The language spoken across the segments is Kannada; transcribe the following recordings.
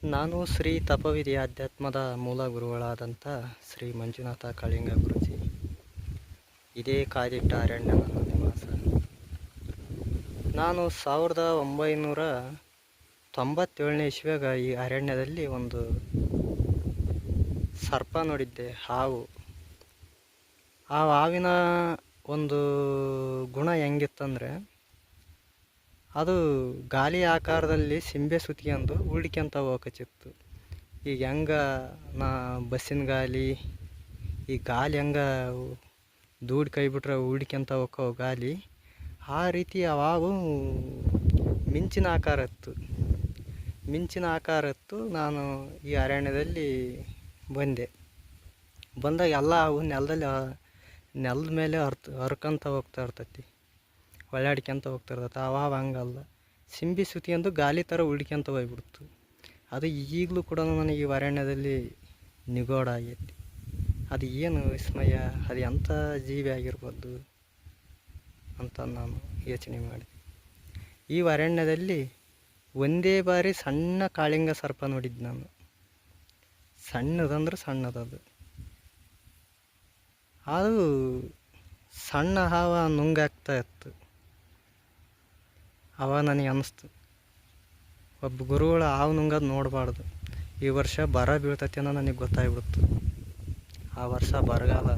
ನಾನು ಶ್ರೀ ತಪವಿಧಿ ಅಧ್ಯಾತ್ಮದ ಮೂಲ ಗುರುಗಳಾದಂಥ ಶ್ರೀ ಮಂಜುನಾಥ ಕಳಿಂಗ ಗುರುಜಿ. ಇದೇ ಕಾದಿಟ್ಟ ಅರಣ್ಯ ನನ್ನ ನಿವಾಸ. ನಾನು 1997ನೇ ಇಸ್ವಿಯಾಗ ಈ ಅರಣ್ಯದಲ್ಲಿ ಒಂದು ಸರ್ಪ ನೋಡಿದ್ದೆ, ಹಾವು. ಆ ಹಾವಿನ ಒಂದು ಗುಣ ಹೆಂಗಿತ್ತಂದರೆ, ಅದು ಗಾಲಿ ಆಕಾರದಲ್ಲಿ ಸಿಂಬೆ ಸುತ್ಕೊಂಡು ಉಳ್ಕೊಂತ ಹೋಗಕತ್ತಿತ್ತು. ಈಗ ಹೆಂಗೆ ಬಸ್ಸಿನ ಗಾಲಿ, ಈ ಗಾಲಿ ಹೆಂಗೆ ದೂಡಿ ಕೈ ಬಿಟ್ರೆ ಉಳ್ಕೊಂತ ಹೋಗೋ ಗಾಲಿ, ಆ ರೀತಿ ಅವಾಗೂ ಮಿಂಚಿನ ಆಕಾರ ಇತ್ತು. ನಾನು ಈ ಅರಣ್ಯದಲ್ಲಿ ಬಂದಾಗ ಎಲ್ಲ ಅವು ನೆಲದ ಮೇಲೆ ಹರ್ಕೊಂತ ಹೋಗ್ತಾ ಇರ್ತೈತಿ, ಹೊಳ್ಳಾಡ್ಕೊಂತ ಹೋಗ್ತಾ ಇರ್ತೈತೆ. ಅವಾಗ ಹಂಗಲ್ಲ, ಸಿಂಬಿ ಸುತ್ಕೊಂಡು ಗಾಲಿ ಥರ ಉಳ್ಕೊಂತ ಹೋಗ್ಬಿಡ್ತು. ಅದು ಈಗಲೂ ಕೂಡ ನನಗೆ ಈ ಅರಣ್ಯದಲ್ಲಿ ನಿಗೂಢ ಆಗೈತಿ. ಅದು ಏನು ವಿಸ್ಮಯ, ಅದು ಎಂಥ ಜೀವಿ ಆಗಿರ್ಬೋದು ಅಂತ ನಾನು ಯೋಚನೆ ಮಾಡಿದೆ. ಈ ಅರಣ್ಯದಲ್ಲಿ ಒಂದೇ ಬಾರಿ ಸಣ್ಣ ಕಾಳಿಂಗ ಸರ್ಪ ನೋಡಿದ್ದು ನಾನು. ಸಣ್ಣದದು. ಅದು ಸಣ್ಣ ಹಾವ ನುಂಗಾಗ್ತಾ ಇತ್ತು. ಅವಾಗ ನನಗೆ ಅನ್ನಿಸ್ತು, ಒಬ್ಬ ಗುರುಗಳು ಹಾವು ನುಂಗೋದು ನೋಡಬಾರ್ದು. ಈ ವರ್ಷ ಬರ ಬೀಳ್ತೈತಿ ಅನ್ನೋ ನನಗೆ ಗೊತ್ತಾಗ್ಬಿಡ್ತು. ಆ ವರ್ಷ ಬರಗಾಲ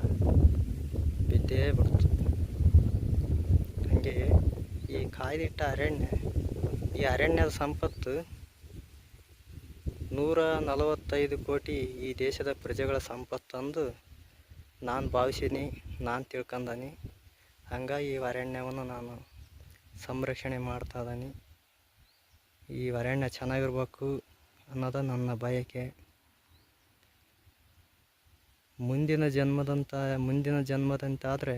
ಬಿದ್ದೇ ಬಿಡ್ತು. ಹಾಗೆ ಈ ಕಾಯ್ದಿಟ್ಟ ಈ ಅರಣ್ಯದ ಸಂಪತ್ತು 145 ಕೋಟಿ ಈ ದೇಶದ ಪ್ರಜೆಗಳ ಸಂಪತ್ತಂದು ನಾನು ಭಾವಿಸೀನಿ, ನಾನು ತಿಳ್ಕೊಂಡೀನಿ. ಹಂಗಾಗಿ ಈ ಅರಣ್ಯವನ್ನು ನಾನು ಸಂರಕ್ಷಣೆ ಮಾಡ್ತಾ ಇದ್ದೀನಿ. ಈ ಅರಣ್ಯ ಚೆನ್ನಾಗಿರ್ಬೇಕು ಅನ್ನೋದು ನನ್ನ ಬಯಕೆ. ಮುಂದಿನ ಜನ್ಮದಂತಾದರೆ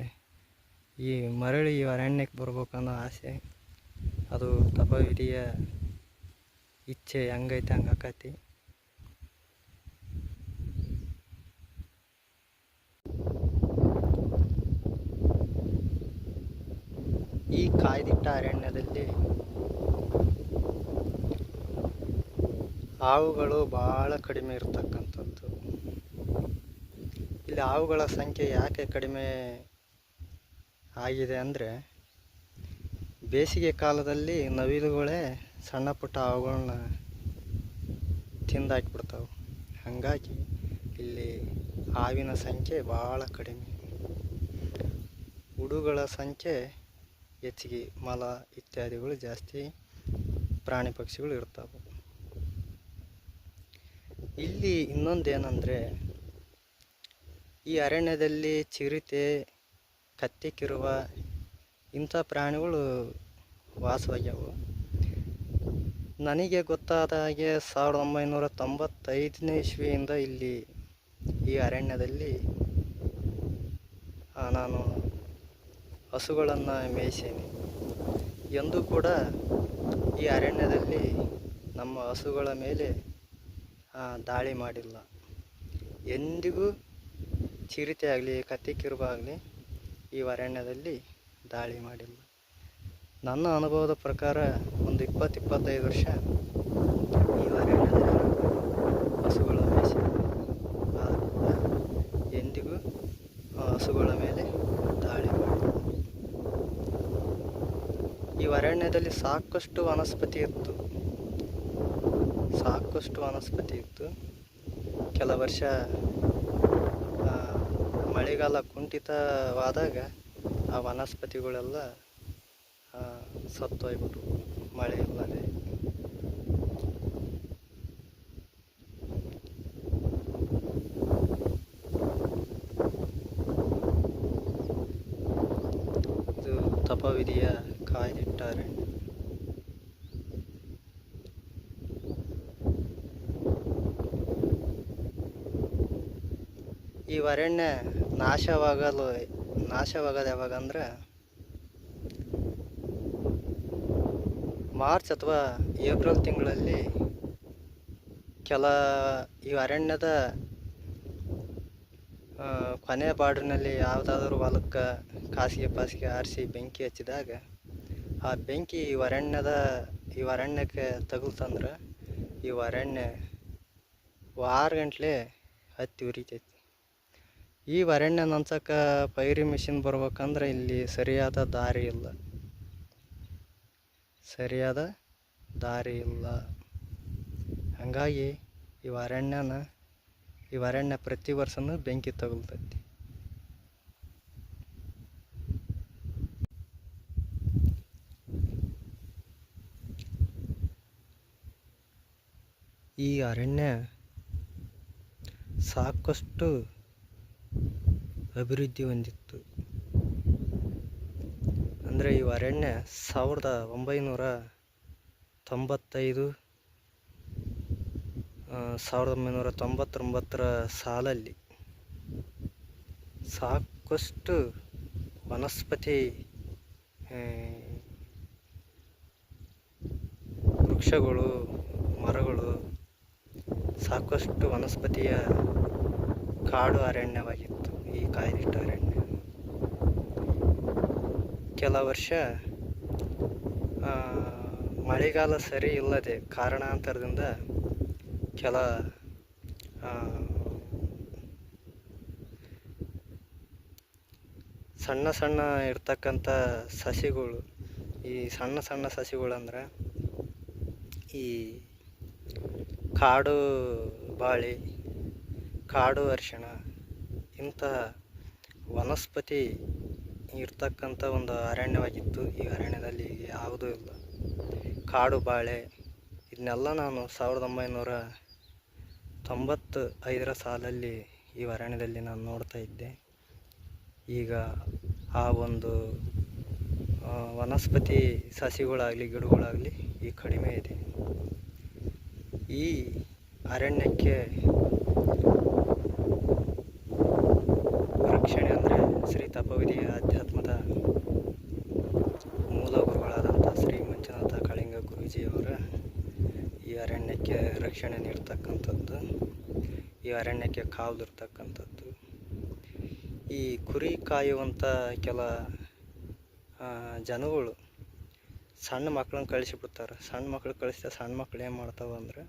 ಈ ಮರಳಿ ಈ ಅರಣ್ಯಕ್ಕೆ ಬರ್ಬೇಕನ್ನೋ ಆಸೆ. ಅದು ತಪವಿಧಿಯ ಇಚ್ಛೆ ಹೆಂಗೈತೆ ಹಂಗೆ ಆಕತಿ. ಈ ಕಾಯ್ದಿಟ್ಟ ಅರಣ್ಯದಲ್ಲಿ ಹಾವುಗಳು ಭಾಳ ಕಡಿಮೆ ಇರ್ತಕ್ಕಂಥದ್ದು. ಇಲ್ಲಿ ಹಾವುಗಳ ಸಂಖ್ಯೆ ಯಾಕೆ ಕಡಿಮೆ ಆಗಿದೆ ಅಂದರೆ, ಬೇಸಿಗೆ ಕಾಲದಲ್ಲಿ ನವಿಲುಗಳೇ ಸಣ್ಣ ಪುಟ್ಟ ಹಾವುಗಳನ್ನ ತಿಂದಾಕಿಬಿಡ್ತಾವೆ. ಹಾಗಾಗಿ ಇಲ್ಲಿ ಹಾವಿನ ಸಂಖ್ಯೆ ಭಾಳ ಕಡಿಮೆ. ಉಡುಗಳ ಸಂಖ್ಯೆ ಹೆಚ್ಚಿಗೆ, ಮಲ ಇತ್ಯಾದಿಗಳು ಜಾಸ್ತಿ ಪ್ರಾಣಿ ಪಕ್ಷಿಗಳು ಇರ್ತಾವೆ. ಇಲ್ಲಿ ಇನ್ನೊಂದೇನೆಂದರೆ, ಈ ಅರಣ್ಯದಲ್ಲಿ ಚಿರತೆ, ಕತ್ತೆಕಿರುವ ಇಂಥ ಪ್ರಾಣಿಗಳು ವಾಸವಾಗ್ಯಾವು. ನನಗೆ ಗೊತ್ತಾದ ಹಾಗೆ 1995ನೇ ಇಸ್ವಿಯಿಂದ ಇಲ್ಲಿ ಈ ಅರಣ್ಯದಲ್ಲಿ ನಾನು ಹಸುಗಳನ್ನು ಮೇಯಿಸೀನಿ. ಎಂದೂ ಕೂಡ ಈ ಅರಣ್ಯದಲ್ಲಿ ನಮ್ಮ ಹಸುಗಳ ಮೇಲೆ ದಾಳಿ ಮಾಡಿಲ್ಲ. ಎಂದಿಗೂ ಚಿರತೆ ಆಗಲಿ, ಕತ್ತೆಕಿರುವ ಆಗಲಿ ಈ ಅರಣ್ಯದಲ್ಲಿ ದಾಳಿ ಮಾಡಿಲ್ಲ. ನನ್ನ ಅನುಭವದ ಪ್ರಕಾರ ಒಂದು 20-25 ವರ್ಷ ಈ ಅರಣ್ಯದಲ್ಲಿ ಹಸುಗಳ ಮೇಯಿಸಿ, ಆದರೂ ಕೂಡ ಎಂದಿಗೂ ಹಸುಗಳ ಮೇಲೆ ದಾಳಿ ಮಾಡಿಲ್ಲ. ಈ ಅರಣ್ಯದಲ್ಲಿ ಸಾಕಷ್ಟು ವನಸ್ಪತಿ ಇತ್ತು. ಕೆಲ ವರ್ಷ ಮಳೆಗಾಲ ಕುಂಠಿತವಾದಾಗ ಆ ವನಸ್ಪತಿಗಳೆಲ್ಲ ಸತ್ತೋಗ್ಬಿಟ್ವು, ಮಳೆ ಇಲ್ಲದೆ. ಇದು ತಪವಿಧಿಯ ಕಾಯ್ದಿಟ್ಟ ಅರಣ್ಯ. ಈ ಅರಣ್ಯ ನಾಶವಾಗೋದು ಯಾವಾಗಂದ್ರೆ, ಮಾರ್ಚ್ ಅಥವಾ ಏಪ್ರಿಲ್ ತಿಂಗಳಲ್ಲಿ ಈ ಅರಣ್ಯದ ಕೊನೆಯ ಬಾರ್ಡ್ರಿನಲ್ಲಿ ಯಾವುದಾದ್ರೂ ಹೊಲಕ್ಕೆ ಕಾಸಿಗೆ ಆರಿಸಿ ಬೆಂಕಿ ಹಚ್ಚಿದಾಗ ಆ ಬೆಂಕಿ ಈ ಅರಣ್ಯಕ್ಕೆ ತಗುಲ್ತಂದ್ರೆ ಈ ಅರಣ್ಯ ವಾರಗಂಟ್ಲೆ ಹತ್ತಿ ಉರಿತೈತಿ. ಈ ಅರಣ್ಯ ನಂಚಕ್ಕೆ ಪೈರಿ ಮಿಷಿನ್ ಬರ್ಬೇಕಂದ್ರೆ ಇಲ್ಲಿ ಸರಿಯಾದ ದಾರಿ ಇಲ್ಲ. ಹಾಗಾಗಿ ಈ ಅರಣ್ಯ ಪ್ರತಿ ವರ್ಷನೂ ಬೆಂಕಿ ತಗುಲ್ತೈತಿ. ಈ ಅರಣ್ಯ ಸಾಕಷ್ಟು ಅಭಿವೃದ್ಧಿ ಹೊಂದಿತ್ತು. ಅಂದರೆ ಈ ಅರಣ್ಯ 1999 ಸಾಲಲ್ಲಿ ಸಾಕಷ್ಟು ವನಸ್ಪತಿ ವೃಕ್ಷಗಳು, ಮರಗಳು, ಸಾಕಷ್ಟು ವನಸ್ಪತಿಯ ಕಾಡು ಅರಣ್ಯವಾಗಿತ್ತು ಈ ಕಾಯ್ದಿಟ್ಟ ಅರಣ್ಯ. ಕೆಲ ವರ್ಷ ಮಳೆಗಾಲ ಸರಿ ಇಲ್ಲದೆ ಕಾರಣಾಂತರದಿಂದ ಕೆಲ ಸಣ್ಣ ಇರ್ತಕ್ಕಂಥ ಸಸಿಗಳು, ಈ ಸಣ್ಣ ಸಸಿಗಳಂದ್ರೆ ಈ ಕಾಡು ಬಾಳೆ, ಕಾಡು ಅರಿಶಿಣ, ಇಂತಹ ವನಸ್ಪತಿ ಇರ್ತಕ್ಕಂಥ ಒಂದು ಅರಣ್ಯವಾಗಿತ್ತು. ಈ ಅರಣ್ಯದಲ್ಲಿ ಯಾವುದೂ ಇಲ್ಲ. ಕಾಡು ಬಾಳೆ ಇದನ್ನೆಲ್ಲ ನಾನು 1995 ಸಾಲಲ್ಲಿ ಈ ಅರಣ್ಯದಲ್ಲಿ ನಾನು ನೋಡ್ತಾ ಇದ್ದೆ. ಈಗ ಆ ಒಂದು ವನಸ್ಪತಿ ಸಸಿಗಳಾಗಲಿ ಗಿಡಗಳಾಗಲಿ ಈ ಕಡಿಮೆ ಇದೆ. ಈ ಅರಣ್ಯಕ್ಕೆ ರಕ್ಷಣೆ ಅಂದರೆ ಶ್ರೀ ತಪವಿಧಿಯ ಅಧ್ಯಾತ್ಮದ ಮೂಲ ಗುರುಗಳಾದಂಥ ಶ್ರೀ ಮಂಜುನಾಥ ಕಳಿಂಗ ಗುರೂಜಿಯವರ ಈ ಅರಣ್ಯಕ್ಕೆ ರಕ್ಷಣೆ ನೀಡ್ತಕ್ಕಂಥದ್ದು, ಈ ಅರಣ್ಯಕ್ಕೆ ಕಾವಲಿರ್ತಕ್ಕಂಥದ್ದು. ಈ ಕುರಿ ಕಾಯುವಂಥ ಕೆಲ ಜನಗಳು ಸಣ್ಣ ಮಕ್ಕಳನ್ನ ಕಳಿಸಿಬಿಡ್ತಾರೆ. ಸಣ್ಣ ಮಕ್ಕಳು ಕಳಿಸಿದ ಸಣ್ಣ ಮಕ್ಕಳು ಏನು ಮಾಡ್ತಾವೆ ಅಂದ್ರೆ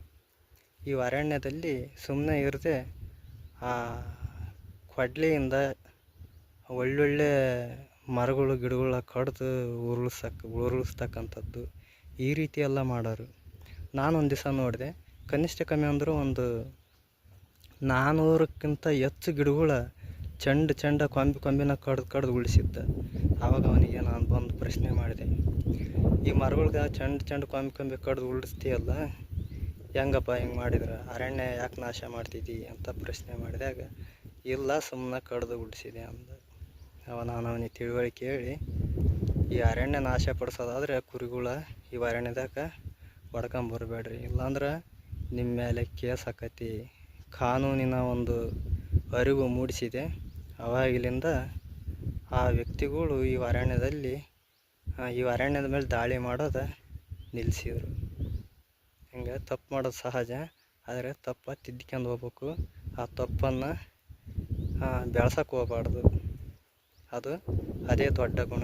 ಈ ಅರಣ್ಯದಲ್ಲಿ ಸುಮ್ಮನೆ ಇರದೆ ಆ ಕೊಡ್ಲಿಯಿಂದ ಒಳ್ಳೊಳ್ಳೆ ಮರಗಳು ಗಿಡಗಳ ಕಡ್ದು ಉರುಳಿಸ್ತಕ್ಕಂಥದ್ದು, ಈ ರೀತಿ ಎಲ್ಲ ಮಾಡೋರು. ನಾನೊಂದು ದಿವಸ ನೋಡಿದೆ, ಕನಿಷ್ಠ ಕಮ್ಮಿ ಅಂದರೂ ಒಂದು 400ಕ್ಕಿಂತ ಹೆಚ್ಚು ಗಿಡಗಳ ಚಂಡ ಕೊಂಬಿನ ಕಡ್ದು ಉಳಿಸಿದ್ದ. ಆವಾಗ ಅವನಿಗೆ ನಾನು ಬಂದು ಪ್ರಶ್ನೆ ಮಾಡಿದೆ, ಈ ಮರಗಳ್ಗೆ ಚಂಡ ಕೊಂಬಿ ಕಡ್ದು ಉಳಿಸ್ತೀಯಲ್ಲ, ಹೆಂಗಪ್ಪ ಹಿಂಗೆ ಮಾಡಿದ್ರೆ ಅರಣ್ಯ ಯಾಕೆ ನಾಶ ಮಾಡ್ತಿದ್ದಿ ಅಂತ ಪ್ರಶ್ನೆ ಮಾಡಿದಾಗ, ಇಲ್ಲ ಸುಮ್ಮನೆ ಕಡ್ದು ಉಳಿಸಿದೆ ಅಂದ. ನಾನು ಅವನಿಗೆ ತಿಳುವಳಿಕೆ ಹೇಳಿ, ಈ ಅರಣ್ಯ ನಾಶ ಪಡಿಸೋದಾದ್ರೆ ಕುರಿಗಳ ಈ ಅರಣ್ಯದಾಗ ಹೊಡ್ಕೊಂಬರ್ಬೇಡ್ರಿ, ಇಲ್ಲಾಂದ್ರೆ ನಿಮ್ಮ ಮೇಲೆ ಕೇಸ್ ಆಕತಿ, ಕಾನೂನಿನ ಒಂದು ಅರಿವು ಮೂಡಿಸಿದೆ. ಅವಾಗಿಲಿಂದ ಆ ವ್ಯಕ್ತಿಗಳು ಈ ಅರಣ್ಯದ ಮೇಲೆ ದಾಳಿ ಮಾಡೋದು ನಿಲ್ಲಿಸಿದರು. ಹಿಂಗೆ ತಪ್ಪು ಮಾಡೋದು ಸಹಜ, ಆದರೆ ತಪ್ಪು ತಿದ್ಕೊಂಡು ಹೋಗ್ಬೇಕು. ಆ ತಪ್ಪನ್ನು ಬೆಳ್ಸಕ್ಕೆ ಹೋಗ್ಬಾರ್ದು, ಅದೇ ದೊಡ್ಡ ಗುಣ.